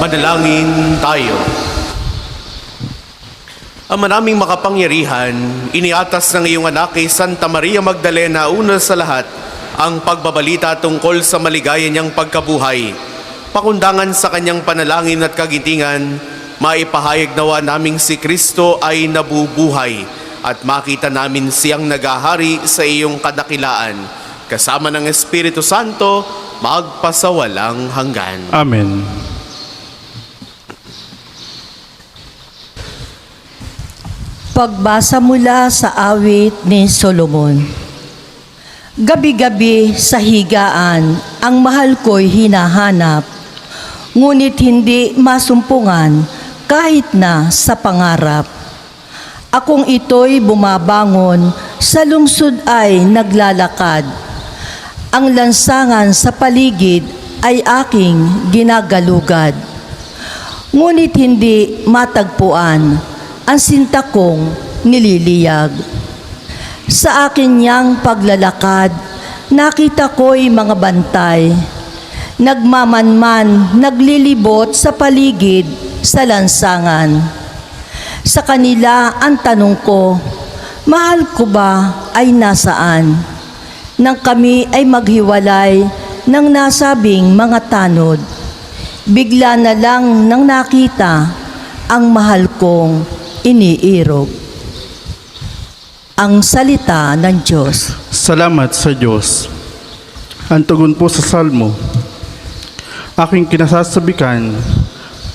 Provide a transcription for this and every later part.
Manalangin tayo. Ama naming makapangyarihan, iniatas ng iyong anak kay Santa Maria Magdalena una sa lahat ang pagbabalita tungkol sa maligaya niyang pagkabuhay. Pakundangan sa kanyang panalangin at kagitingan, maipahayag nawa naming si Kristo ay nabubuhay at makita namin siyang nagahari sa iyong kadakilaan. Kasama ng Espiritu Santo, magpasawalang hanggan. Amen. Pagbasa mula sa awit ni Solomon. Gabi-gabi sa higaan, ang mahal ko'y hinahanap, ngunit hindi masumpungan kahit na sa pangarap. Akong ito'y bumabangon, sa lungsod ay naglalakad. Ang lansangan sa paligid ay aking ginagalugad. Ngunit hindi matagpuan ang sinta kong nililiyag. Sa akin niyang paglalakad, nakita ko'y mga bantay, nagmamanman, naglilibot sa paligid sa lansangan. Sa kanila ang tanong ko, mahal ko ba ay nasaan? Nang kami ay maghiwalay ng nasabing mga tanod, bigla na lang nang nakita ang mahal kong iniirog. Ang salita ng Diyos. Salamat sa Diyos. Ang tugon po sa Salmo. Aking kinasasabikan,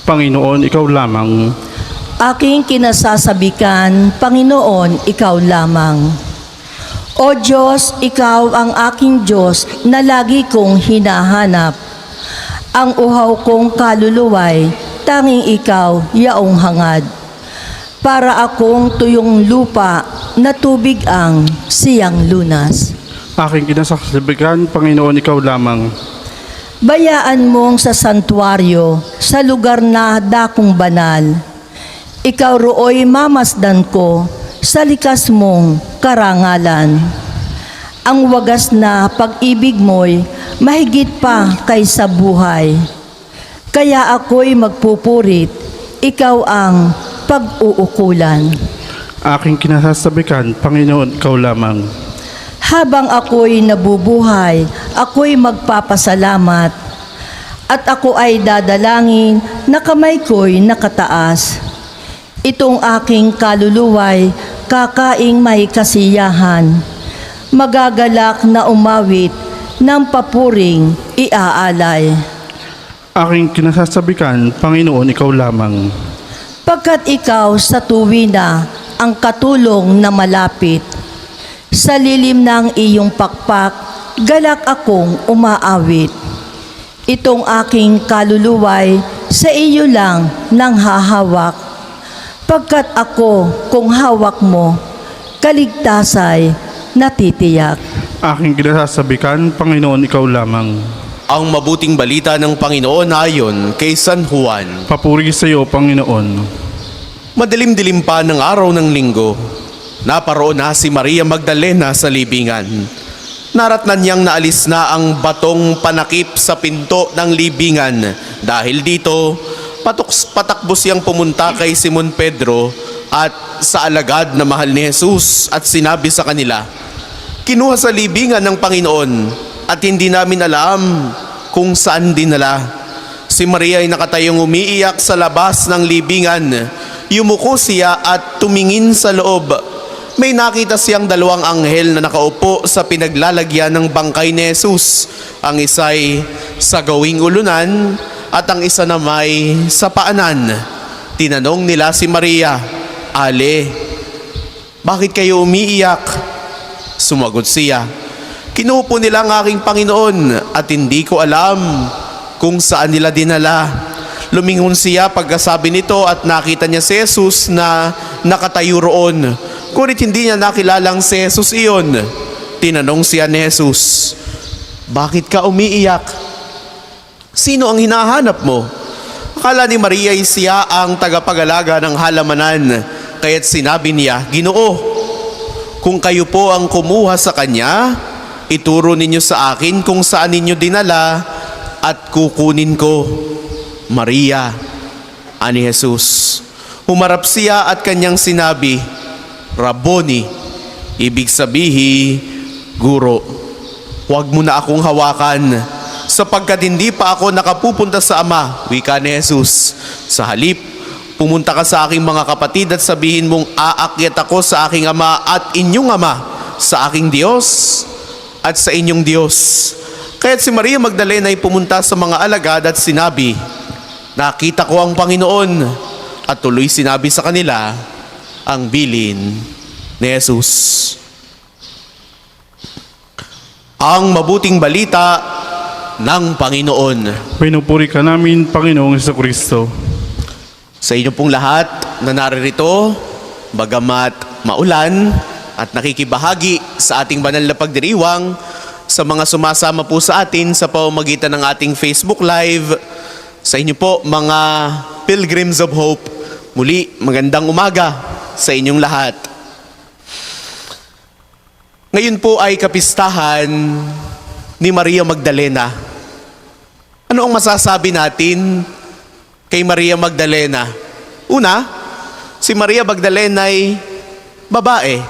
Panginoon, ikaw lamang. Aking kinasasabikan, Panginoon, ikaw lamang. O Diyos, ikaw ang aking Diyos na lagi kong hinahanap. Ang uhaw kong kaluluway, tanging ikaw, yaong hangad. Para akong tuyong lupa na tubig ang siyang lunas. Aking kinasasabikan, Panginoon, ikaw lamang. Bayaan mong sa santuaryo, sa lugar na dakong banal. Ikaw rooy mamasdan ko sa likas mong karangalan. Ang wagas na pag-ibig mo'y mahigit pa kaysa buhay. Kaya ako'y magpupurit, ikaw ang pag-uukulan. Aking kinasasabikan, Panginoon, ikaw lamang. Habang ako'y nabubuhay, ako'y magpapasalamat, at ako ay dadalangin na kamay ko'y nakataas. Itong aking kaluluway, kakaing may kasiyahan, magagalak na umawit ng papuring iaalay. Aking kinasasabikan, Panginoon, ikaw lamang. Pagkat ikaw sa tuwina ang katulong na malapit, sa lilim ng iyong pakpak, galak akong umaawit. Itong aking kaluluway, sa iyo lang nang hahawak. Pagkat ako, kung hawak mo, kaligtasay natitiyak. Aking kinasasabikan, Panginoon, ikaw lamang. Ang mabuting balita ng Panginoon ayon kay San Juan. Papuri sa iyo, Panginoon. Madilim-dilim pa ng araw ng linggo, naparoon na si Maria Magdalena sa libingan. Naratnan niyang naalis na ang batong panakip sa pinto ng libingan. Dahil dito, patakbo siyang pumunta kay Simon Pedro at sa alagad na mahal ni Jesus at sinabi sa kanila, "Kinuha sa libingan ng Panginoon at hindi namin alam kung saan dinala." Si Maria ay nakatayong umiiyak sa labas ng libingan. Yumuko siya at tumingin sa loob. May nakita siyang dalawang anghel na nakaupo sa pinaglalagyan ng bangkay ni Jesus. Ang isa'y sa gawing ulunan at ang isa na may sa paanan. Tinanong nila si Maria, "Ale, bakit kayo umiiyak?" Sumagot siya, "Kinupo nila ang aking Panginoon at hindi ko alam kung saan nila dinala." Lumingon siya pagkasabi nito at nakita niya si Jesus na nakatayo roon. Ngunit hindi niya nakilalang si Jesus iyon. Tinanong siya ni Jesus, "Bakit ka umiiyak? Sino ang hinahanap mo?" Akala ni Maria ay siya ang tagapag-alaga ng halamanan. Kaya't sinabi niya, "Ginoo, kung kayo po ang kumuha sa kanya, ituro ninyo sa akin kung saan ninyo dinala at kukunin ko." Maria, ani Jesus. Humarap siya at kanyang sinabi, Rabboni, ibig sabihin, Guro. Huwag mo na akong hawakan, sapagkat hindi pa ako nakapupunta sa Ama, wika ni Jesus. Sa halip, pumunta ka sa aking mga kapatid at sabihin mong aakyat ako sa aking Ama at inyong Ama, sa aking Diyos at sa inyong Diyos. Kaya't si Maria Magdalena ay pumunta sa mga alagad at sinabi, nakita ko ang Panginoon, at tuloy sinabi sa kanila ang bilin ni Jesus. Ang mabuting balita ng Panginoon. Pinupuri ka namin, Panginoong Jesucristo. Sa inyo pong lahat na naririto, bagamat maulan at nakikibahagi sa ating banal na pagdiriwang, sa mga sumasama po sa atin sa pamamagitan ng ating Facebook Live, sa inyo po mga Pilgrims of Hope, muli magandang umaga sa inyong lahat. Ngayon po ay kapistahan ni Maria Magdalena. Ano ang masasabi natin kay Maria Magdalena? Una, si Maria Magdalena ay babae.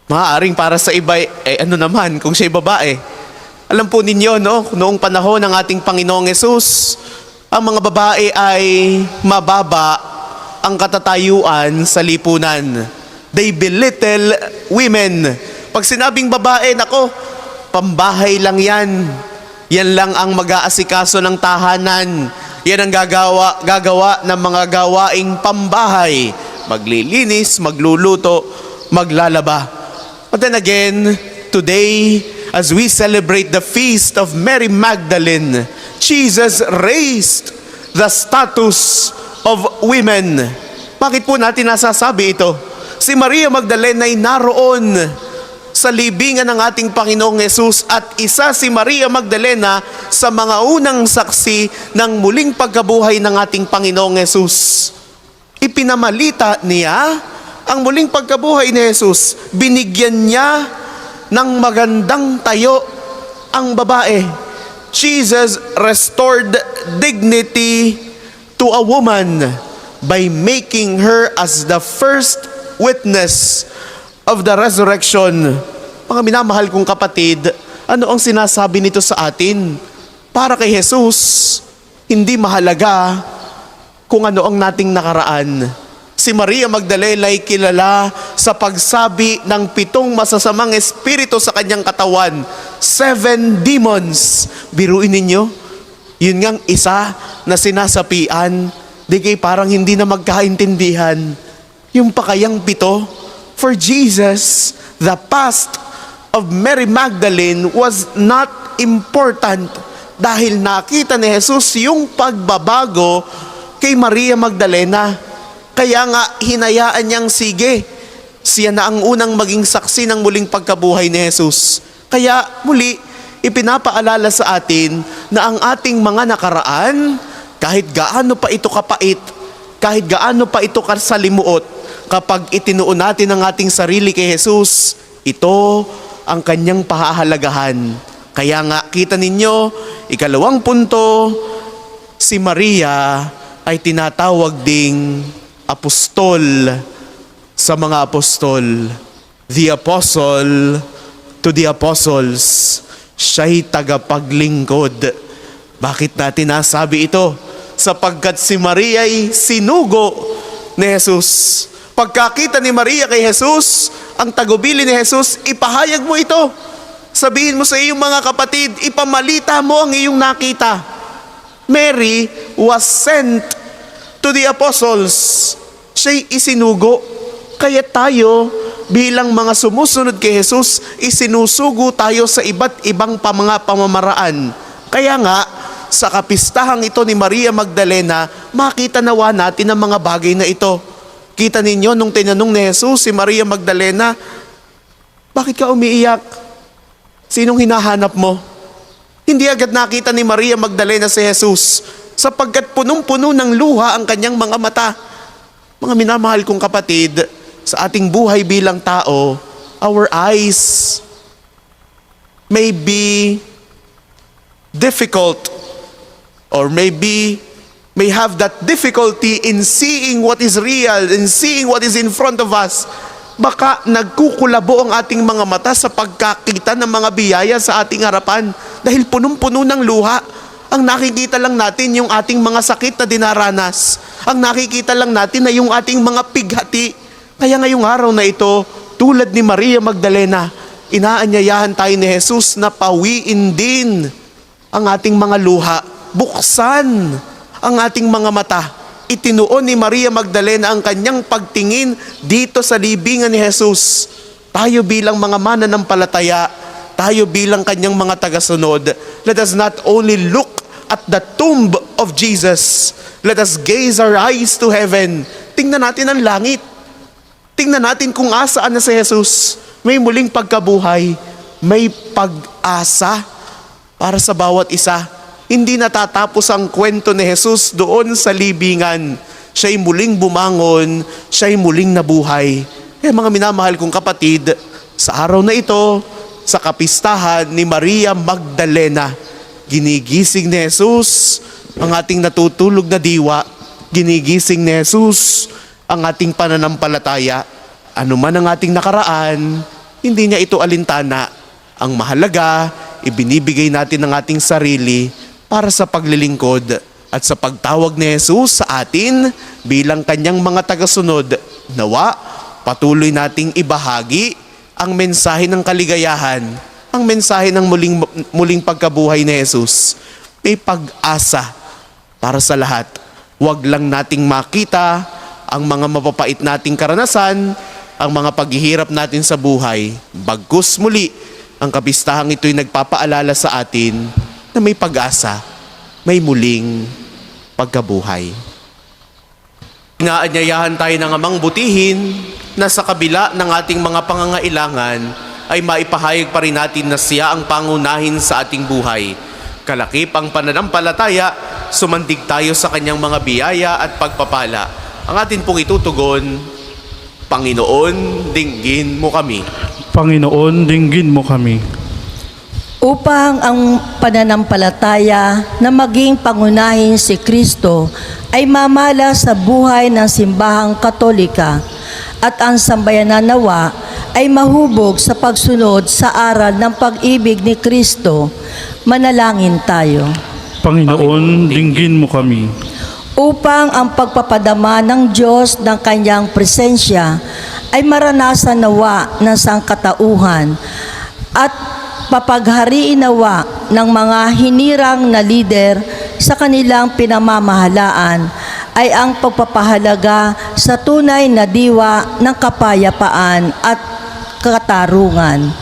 Maaaring para sa iba, ano naman kung siya'y babae. Alam po ninyo, no, noong panahon ng ating Panginoong Hesus, ang mga babae ay mababa ang katatayuan sa lipunan. They belittle women. Pag sinabing babae, nako, pambahay lang yan. Yan lang ang mag-aasikaso ng tahanan. Yan ang gagawa ng mga gawaing pambahay. Maglilinis, magluluto, maglalaba. But then again, today, as we celebrate the feast of Mary Magdalene, Jesus raised the status of women. Bakit po natin nasasabi ito? Si Maria Magdalena ay naroon sa libingan ng ating Panginoong Hesus at isa si Maria Magdalena sa mga unang saksi ng muling pagkabuhay ng ating Panginoong Hesus. Ipinamalita niya ang muling pagkabuhay ni Jesus. Binigyan niya ng magandang tayo ang babae. Jesus restored dignity to a woman by making her as the first witness of the resurrection. Mga minamahal kong kapatid, ano ang sinasabi nito sa atin? Para kay Jesus, hindi mahalaga kung ano ang nating nakaraan. Si Maria Magdalena ay kilala sa pagsabi ng 7 masasamang espiritu sa kanyang katawan. 7 demons. Biruin ninyo, yun ngang isa na sinasapian, di kay parang hindi na magkaintindihan. Yung pa kayang 7, for Jesus, the past of Mary Magdalene was not important dahil nakita ni Jesus yung pagbabago kay Maria Magdalena. Kaya nga hinayaan niyang sige, siya na ang unang maging saksi ng muling pagkabuhay ni Jesus. Kaya muli, ipinapaalala sa atin na ang ating mga nakaraan, kahit gaano pa ito kapait, kahit gaano pa ito kasalimuot, kapag itinuon natin ang ating sarili kay Jesus, ito ang kanyang pahahalagahan. Kaya nga, kita ninyo, 2 punto, si Maria ay tinatawag ding apostol sa mga apostol. The apostle to the apostles. Siya'y tagapaglingkod. Bakit natin nasabi ito? Sapagkat si Maria ay sinugo ni Jesus. Pagkakita ni Maria kay Jesus, ang tagubili ni Jesus, ipahayag mo ito. Sabihin mo sa iyong mga kapatid, ipamalita mo ang iyong nakita. Mary was sent to the apostles. Siya'y isinugo. Kaya tayo, bilang mga sumusunod kay Jesus, isinusugo tayo sa iba't ibang mga pamamaraan. Kaya nga, sa kapistahang ito ni Maria Magdalena, makita nawa natin ang mga bagay na ito. Kita ninyo, nung tinanong ni Jesus si Maria Magdalena, bakit ka umiiyak? Sinong hinahanap mo? Hindi agad nakita ni Maria Magdalena si Jesus, sapagkat punong-puno ng luha ang kanyang mga mata. Mga minamahal kong kapatid, sa ating buhay bilang tao, our eyes may be difficult or maybe may have that difficulty in seeing what is real, in seeing what is in front of us. Baka nagkukulabo ang ating mga mata sa pagkakita ng mga biyaya sa ating harapan dahil punong-puno ng luha. Ang nakikita lang natin yung ating mga sakit na dinaranas. Ang nakikita lang natin na yung ating mga pighati. Kaya ngayong araw na ito, tulad ni Maria Magdalena, inaanyayahan tayo ni Jesus na pawiin din ang ating mga luha. Buksan ang ating mga mata. Itinuon ni Maria Magdalena ang kanyang pagtingin dito sa libingan ni Jesus. Tayo bilang mga mananampalataya, tayo bilang kanyang mga tagasunod, let us not only look at the tomb of Jesus, let us gaze our eyes to heaven. Tingnan natin ang langit. Tingnan natin kung asaan na si Jesus. May muling pagkabuhay, may pag-asa para sa bawat isa. Hindi natatapos ang kwento ni Jesus doon sa libingan. Siya'y muling bumangon, siya'y muling nabuhay. Kaya mga minamahal kong kapatid, sa araw na ito, sa kapistahan ni Maria Magdalena, ginigising ni Jesus ang ating natutulog na diwa. Ginigising ni Jesus ang ating pananampalataya. Ano man ang ating nakaraan, hindi niya ito alintana. Ang mahalaga, ibinibigay natin ang ating sarili para sa paglilingkod at sa pagtawag ni Jesus sa atin bilang kanyang mga tagasunod. Nawa, patuloy nating ibahagi ang mensahe ng kaligayahan, ang mensahe ng muling pagkabuhay ni Jesus. May pag-asa para sa lahat. Huwag lang nating makita ang mga mapapait nating karanasan, ang mga paghihirap natin sa buhay. Bagkus muli, ang kabistahang ito'y nagpapaalala sa atin na may pag-asa, may muling pagkabuhay. Inaanyayahan tayo ng Amang butihin na sa kabila ng ating mga pangangailangan ay maipahayag pa rin natin na siya ang pangunahin sa ating buhay. Kalakip ang pananampalataya, sumandig tayo sa kanyang mga biyaya at pagpapala. Ang atin pong itutugon, Panginoon, dinggin mo kami. Panginoon, dinggin mo kami. Upang ang pananampalataya na maging pangunahin si Kristo ay mamala sa buhay ng simbahang Katolika at ang sambayanan nawa ay mahubog sa pagsunod sa aral ng pag-ibig ni Kristo, manalangin tayo. Panginoon, dinggin mo kami. Upang ang pagpapadama ng Diyos ng kanyang presensya ay maranasan nawa ng sangkatauhan at papaghariin nawa ng mga hinirang na lider sa kanilang pinamamahalaan ay ang pagpapahalaga sa tunay na diwa ng kapayapaan at katarungan.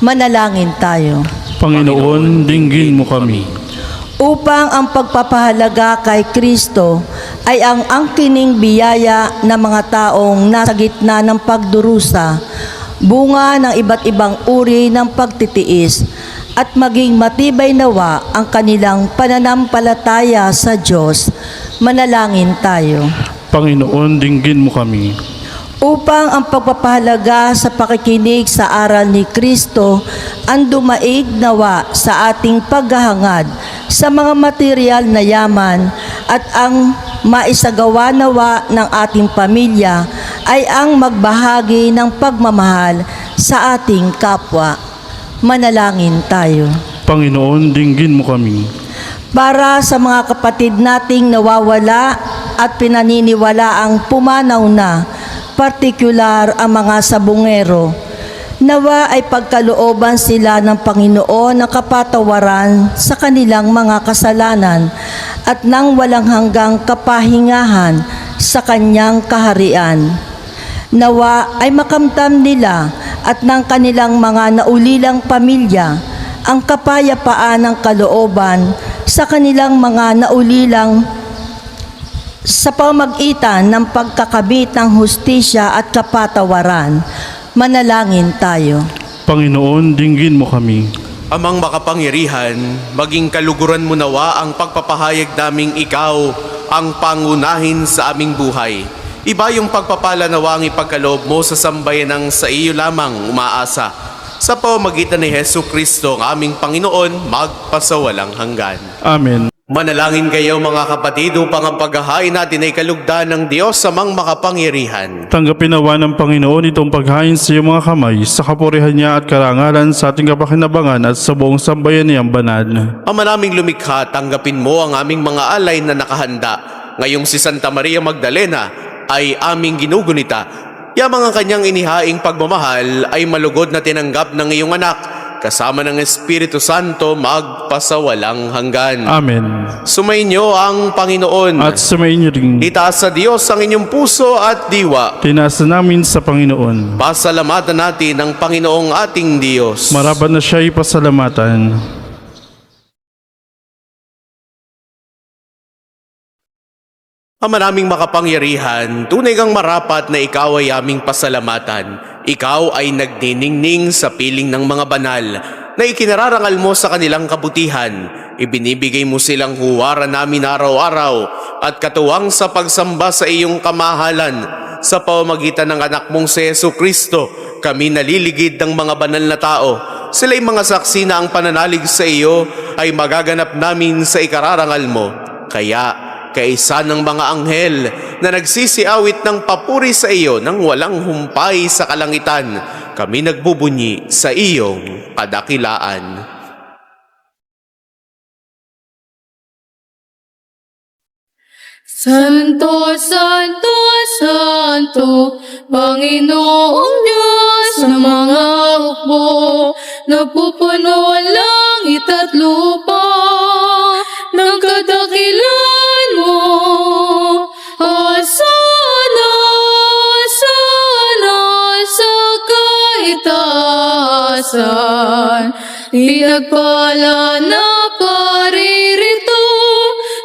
Manalangin tayo. Panginoon, dinggin mo kami. Upang ang pagpapahalaga kay Kristo ay ang angkining biyaya ng mga taong nasa gitna ng pagdurusa, bunga ng iba't ibang uri ng pagtitiis, at maging matibay nawa ang kanilang pananampalataya sa Diyos. Manalangin tayo. Panginoon, dinggin mo kami. Upang ang pagpapahalaga sa pakikinig sa aral ni Kristo ang dumaig nawa sa ating paghahangad sa mga material na yaman at ang maisagawa nawa ng ating pamilya ay ang magbahagi ng pagmamahal sa ating kapwa. Manalangin tayo. Panginoon, dinggin mo kami. Para sa mga kapatid nating nawawala at pinaniniwala ang pumanaw na, partikular ang mga sabungero, nawa ay pagkalooban sila ng Panginoon ng kapatawaran sa kanilang mga kasalanan at nang walang hanggang kapahingahan sa kanyang kaharian. Nawa ay makamtam nila at ng kanilang mga naulilang pamilya ang kapayapaan ng kalooban sa kanilang mga naulilang sa pamagitan ng pagkakamit ng hustisya at kapatawaran. Manalangin tayo. Panginoon, dinggin mo kami. Amang makapangyarihan, maging kaluguran mo nawa ang pagpapahayag naming ikaw ang pangunahin sa aming buhay. Iba yung pagpapala nawa ang ipagkaloob mo sa sambayanang sa iyo lamang umaasa. Sa pamamagitan ni Hesus Kristo ang aming Panginoon, magpasawalang hanggan. Amen. Manalangin kayo mga kapatid upang ang paghahain natin ay kalugdan ng Diyos amang makapangyarihan. Tanggapin nawa ng Panginoon itong paghain sa iyong mga kamay sa kapurihan niya at karangalan sa ating kapakinabangan at sa buong sambayan niyang banal. Ama naming lumikha, tanggapin mo ang aming mga alay na nakahanda. Ngayong si Santa Maria Magdalena ay aming ginugunita. Yamang ang kanyang inihaing pagmamahal ay malugod na tinanggap ng iyong anak, kasama ng Espiritu Santo magpasawalang hanggan. Amen. Sumainyo ang Panginoon. At sumayin niyo rin. Itaas sa Diyos ang inyong puso at diwa. Tinaas namin sa Panginoon. Pasalamatan natin ang Panginoong ating Diyos. Marapat na siya ipasalamatan. Ama naming makapangyarihan, tunay kang marapat na ikaw ay aming pasalamatan. Ikaw ay nagniningning sa piling ng mga banal na ikinararangal mo sa kanilang kabutihan. Ibinibigay mo silang huwaran namin araw-araw at katuwang sa pagsamba sa iyong kamahalan. Sa pamamagitan ng anak mong si Jesucristo, kami naliligid ng mga banal na tao. Sila'y mga saksi na ang pananalig sa iyo ay magaganap namin sa ikararangal mo. Kaya, kaisa ng mga anghel na nagsisiawit ng papuri sa iyo nang walang humpay sa kalangitan, kami nagbubunyi sa iyong kadakilaan. Santo, Santo, Santo, Panginoong Diyos ng mga hukbo, napupuno ang langit at lupa ng kadakilan mo. Hosana, sana sa kaitaasan, pinagpala na paririto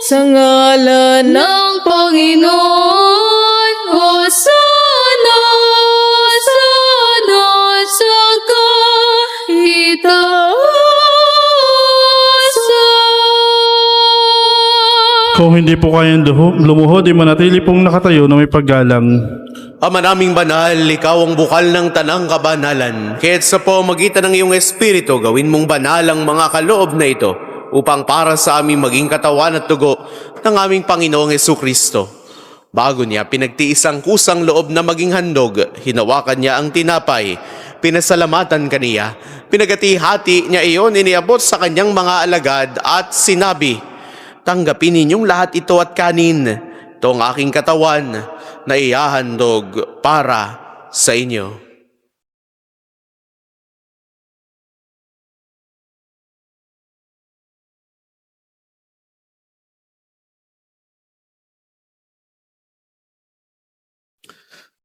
sa ngalan ng Panginoon. Hosana, sana sa kaitaasan. Kung hindi po kayang lumuhod, ay manatili pong nakatayo na may paggalang. Ama naming banal, ikaw ang bukal ng tanang kabanalan. Kaya't sa pamamagitan ng iyong Espiritu, gawin mong banal ang mga kaloob na ito upang para sa aming maging katawan at dugo ng aming Panginoong Jesucristo. Bago niya pinagtiis ang kusang loob na maging handog, hinawakan niya ang tinapay, pinasalamatan kaniya, pinagati-hati niya iyon, iniabot sa kanyang mga alagad at sinabi, "Tanggapin ninyong lahat ito at kanin. Ito ang aking katawan na ihahandog para sa inyo."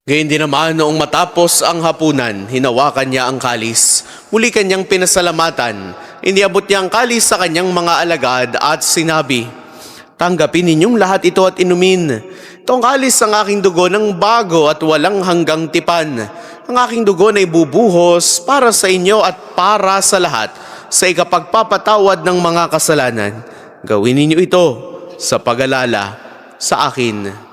Gayun din naman noong matapos ang hapunan, hinawakan niya ang kalis. Muli kanyang pinasalamatan. Iniabot niya ang kalis sa kanyang mga alagad at sinabi, "Tanggapin ninyong lahat ito at inumin. Itong kalis ang aking dugo ng bago at walang hanggang tipan. Ang aking dugo na ibubuhos para sa inyo at para sa lahat sa ikapagpapatawad ng mga kasalanan. Gawin ninyo ito sa pag-alala sa akin."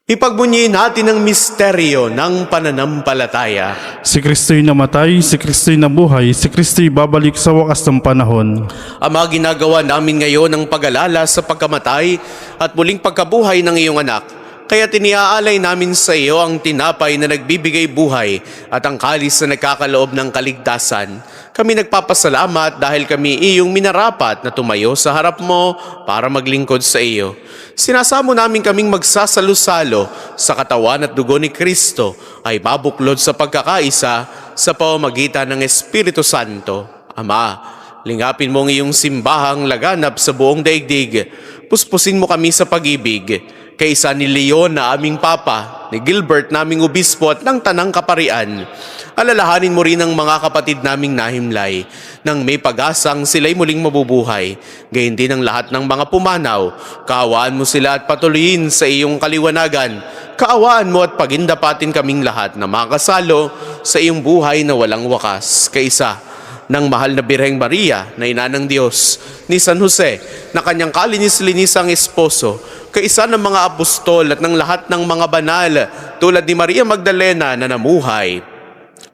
Ipagbunyiin natin ang misteryo ng pananampalataya. Si Kristo'y namatay, si Kristo'y nabuhay, si Kristo'y babalik sa wakas ng panahon. Ama, ginagawa namin ngayon ang pag-alala sa pagkamatay at muling pagkabuhay ng iyong anak. Kaya tiniaalay namin sa iyo ang tinapay na nagbibigay buhay at ang kalis na nagkakaloob ng kaligtasan. Kami nagpapasalamat dahil kami iyong minarapat na tumayo sa harap mo para maglingkod sa iyo. Sinasamo namin kaming magsasalo-salo sa katawan at dugo ni Kristo ay mabuklod sa pagkakaisa sa pamamagitan ng Espiritu Santo. Ama, lingapin mo ang iyong simbahang laganap sa buong daigdig. Puspusin mo kami sa pag-ibig. Kaisa ni Leon na aming Papa, ni Gilbert naming Obispo at ng Tanang Kaparian. Alalahanin mo rin ang mga kapatid naming nahimlay nang may pag-asang sila'y muling mabubuhay. Gayon din ang lahat ng mga pumanaw. Kaawaan mo sila at patuloyin sa iyong kaliwanagan. Kaawaan mo at pagindapatin kaming lahat na makasalo sa iyong buhay na walang wakas. Kaisa ng mahal na Birheng Maria na ina ng Diyos, ni San Jose na kanyang kalinis-linisang esposo, kaisa ng mga apostol at ng lahat ng mga banal tulad ni Maria Magdalena na namuhay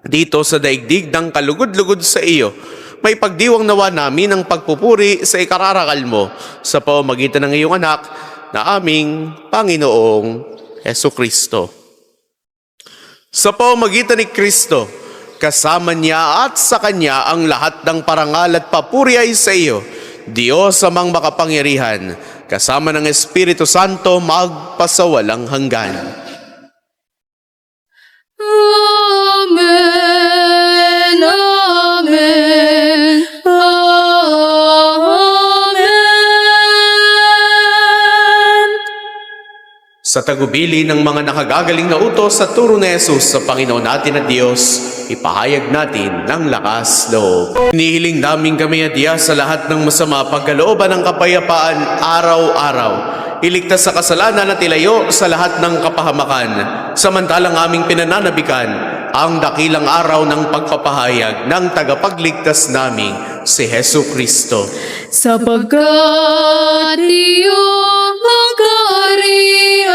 dito sa daigdig ng kalugod-lugod sa iyo, may pagdiwang nawa namin ang pagpupuri sa ikararakal mo sa pamamagitan ng iyong anak na aming Panginoong Hesukristo. Sa pamamagitan ni Kristo, kasama niya at sa Kanya ang lahat ng parangal at papuri ay sa iyo, Diyos amang makapangyarihan, kasama ng Espiritu Santo magpasawalang hanggan. Amen, amen, amen. Sa tagubili ng mga nakagagaling na utos sa turo ni Jesus sa Panginoon natin at Diyos, ipahayag natin ng lakas loob. Inihiling namin kami at Diyos sa lahat ng masama pagkalooban ng kapayapaan araw-araw. Iligtas sa kasalanan at ilayo sa lahat ng kapahamakan. Samantalang aming pinananabikan ang dakilang araw ng pagpapahayag ng tagapagligtas naming si Hesukristo. Sapagkat iyong ang kaharian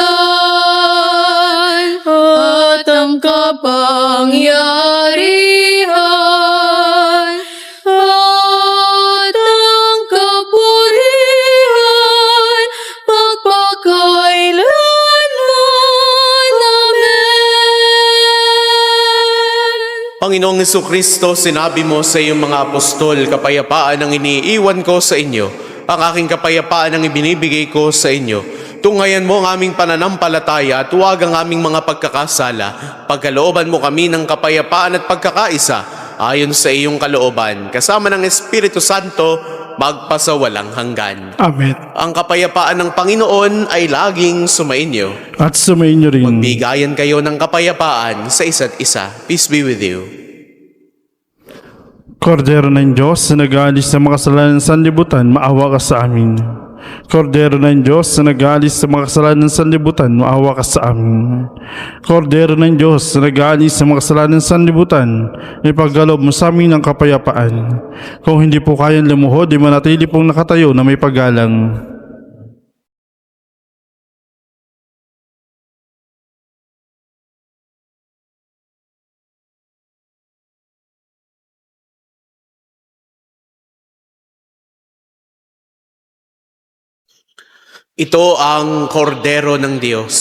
at ang kapangyarihan at ang kapurihan magpakailanman. Amen. Panginoong Hesukristo, sinabi mo sa iyong mga apostol, kapayapaan ang iniiwan ko sa inyo, ang aking kapayapaan ang ibinibigay ko sa inyo. Tungayan mo ang aming pananampalataya at huwag ang aming mga pagkakasala. Pagkalooban mo kami ng kapayapaan at pagkakaisa ayon sa iyong kalooban, kasama ng Espiritu Santo, magpasawalang hanggan. Amen. Ang kapayapaan ng Panginoon ay laging sumainyo. At sumainyo rin. Magbigayan kayo ng kapayapaan sa isa't isa. Peace be with you. Kordero ng Diyos na nag-aalis sa mga kasalanan sa sanlibutan, maawa ka sa amin. Kordero ng Diyos na nag-aalis sa mga kasalanan sa sanlibutan, maawa ka sa amin. Kordero ng Diyos na nag-aalis sa mga kasalanan sa sanlibutan, ipagkaloob mo sa amin ang kapayapaan. Kung hindi po kayang lumuhod, di manatili pong nakatayo na may paggalang. Ito ang kordero ng Diyos.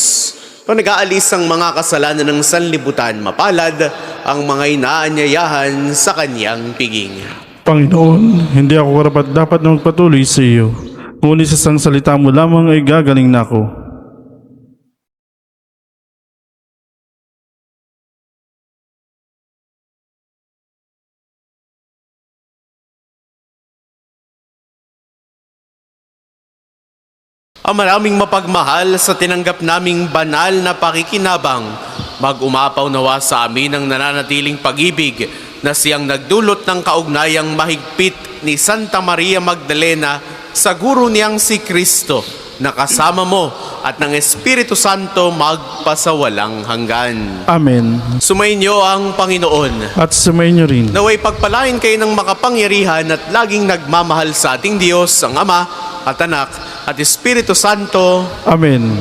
Kung nag-aalis ang mga kasalanan ng sanlibutan, mapalad ang mga inaanyayahan sa kanyang piging. Panginoon, hindi ako karapat dapat na magpatuloy sa iyo. Ngunit sa isang salita mo lamang ay gagaling na ako. Ang maraming mapagmahal sa tinanggap naming banal na pakikinabang, mag-umapaw nawa sa amin ang nananatiling pag-ibig na siyang nagdulot ng kaugnayang mahigpit ni Santa Maria Magdalena sa guro niyang si Kristo, na kasama mo at ng Espiritu Santo magpasawalang hanggan. Amen. Sumainyo ang Panginoon. At sumainyo rin. Naway pagpalain kayo ng makapangyarihan at laging nagmamahal sa ating Diyos, ang Ama at Anak at Espiritu Santo. Amen.